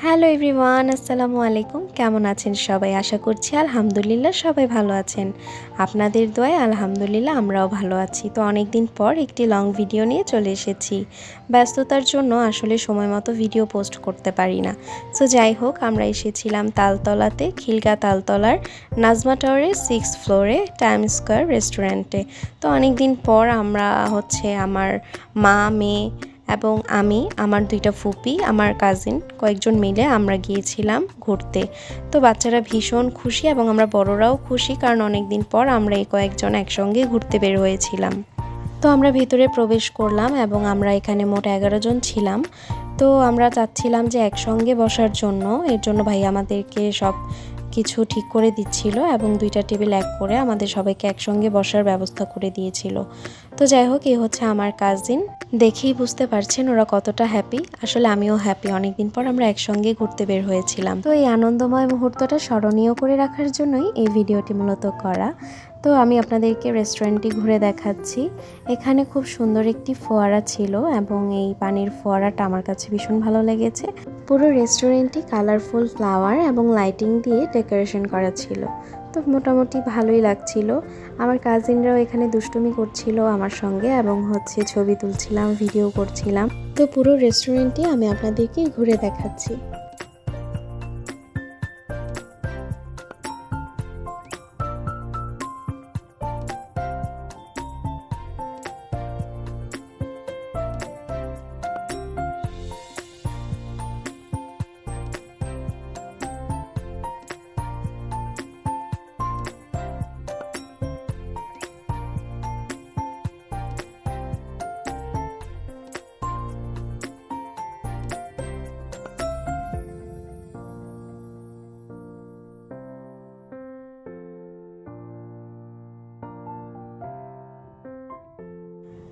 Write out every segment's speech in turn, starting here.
Hello everyone, আসসালামু আলাইকুম। কেমন আছেন সবাই? আশা করছি আলহামদুলিল্লাহ সবাই ভালো আছেন। আপনাদের দোয়ায় আলহামদুলিল্লাহ আমরাও ভালো আছি। তো অনেক দিন পর একটি লং ভিডিও নিয়ে চলে এসেছি। ব্যস্ততার জন্য আসলে সময় মতো ভিডিও পোস্ট করতে পারি না। সো যাই হোক, আমরা এসেছিলাম তালতলাতে, খিলগা তালতলার নাজমা টাওয়ারের 6th ফ্লোরে টাইম স্কোয়ার রেস্টুরেন্টে। তো অনেক দিন পর আমরা আমার মা, মেয়ে এবং আমি, আমার 2টা ফুপি, আমার কাজিন কয়েকজন মিলে আমরা গিয়েছিলাম ঘুরতে। তো বাচ্চারা ভীষণ খুশি এবং আমরা বড়রাও খুশি, কারণ অনেক দিন পর আমরা এই কয়েকজন একসঙ্গে ঘুরতে বের হয়েছিলাম। তো আমরা ভিতরে প্রবেশ করলাম এবং আমরা এখানে মোট 11 জন ছিলাম। তো আমরা চাচ্ছিলাম যে একসঙ্গে বসার জন্য, এর জন্য ভাই আমাদেরকে সব কিছু ঠিক করে দিচ্ছিল এবং 2টা টেবিল এক করে আমাদের সবাইকে একসঙ্গে বসার ব্যবস্থা করে দিয়েছিল। তো যাই হোক, এই হচ্ছে আমার কাজিন। দেখেই বুঝতে পারছেন ওরা কতটা হ্যাপি। আসলে আমিও হ্যাপি, অনেকদিন পর আমরা একসঙ্গে ঘুরতে বের হয়েছিলাম। তো এই আনন্দময় মুহূর্তটা স্মরণীয় করে রাখার জন্যই এই ভিডিওটি মূলত করা। তো আমি আপনাদেরকে রেস্টুরেন্টটি ঘুরে দেখাচ্ছি। এখানে খুব সুন্দর একটি ফোয়ারা ছিল এবং এই পানির ফোয়ারাটা আমার কাছে ভীষণ ভালো লেগেছে। পুরো রেস্টুরেন্টটি কালারফুল ফ্লাওয়ার এবং লাইটিং দিয়ে ডেকোরেশন করা ছিল। তো মোটামুটি ভালোই লাগছিল। আমার কাজিনরাও এখানে দুষ্টুমি করছিল আমার সঙ্গে এবং ছবি তুলছিলাম, ভিডিও করছিলাম। তো পুরো রেস্টুরেন্টটি আমি আপনাদেরকে ঘুরে দেখাচ্ছি।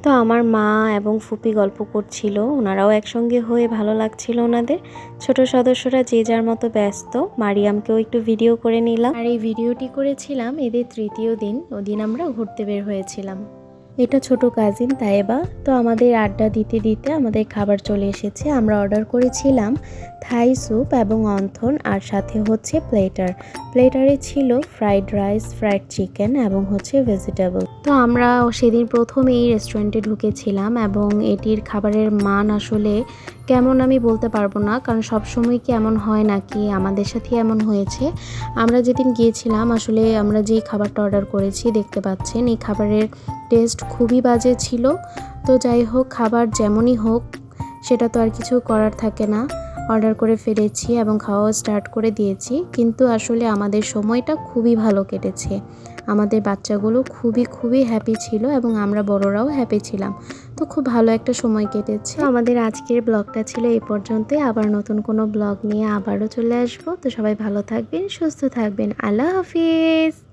তো আমার মা এবং ফুপি গল্প করছিল, ওনারাও একসঙ্গে হয়ে ভালো লাগছিল ওনাদের। ছোট সদস্যরা যে যার মতো ব্যস্ত। মারিয়ামকেও একটু ভিডিও করে নিলাম। আর এই ভিডিওটি করেছিলাম এদের 3য় দিন, ওদিন আমরা ঘুরতে বের হয়েছিলাম। এটা ছোট কাজিন তাইবা। তো আমাদের আড্ডা দিতে দিতে আমাদের খাবার চলে এসেছে। আমরা অর্ডার করেছিলাম থাই স্যুপ এবং অন্থন, আর সাথে প্লেটারে ছিল ফ্রাইড রাইস, ফ্রাইড চিকেন এবং ভেজিটেবল। তো আমরা সেদিন প্রথম এই রেস্টুরেন্টে ঢুকেছিলাম এবং এটির খাবারের মান আসলে কেমন আমি বলতে পারবো না, কারণ সবসময় কি এমন হয় নাকি আমাদের সাথে এমন হয়েছে। আমরা যেদিন গিয়েছিলাম আসলে আমরা যেই খাবারটা অর্ডার করেছি, দেখতে পাচ্ছেন এই খাবারের টেস্ট খুবই বাজে ছিল। তো যাই হোক, খাবার যেমনই হোক সেটা তো আর কিছু করার থাকে না। অর্ডার করে ফেলেছি এবং খাওয়া স্টার্ট করে দিয়েছি, কিন্তু আসলে আমাদের সময়টা খুবই ভালো কেটেছে। আমাদের বাচ্চাগুলো খুবই হ্যাপি ছিল এবং আমরা বড়রাও হ্যাপি ছিলাম। তো খুব ভালো একটা সময় কেটেছে। আমাদের আজকের ব্লগটা ছিল এই পর্যন্তই। আবার নতুন কোনো ব্লগ নিয়ে আবারও চলে আসবো। তো সবাই ভালো থাকবেন, সুস্থ থাকবেন। আল্লাহ হাফিজ।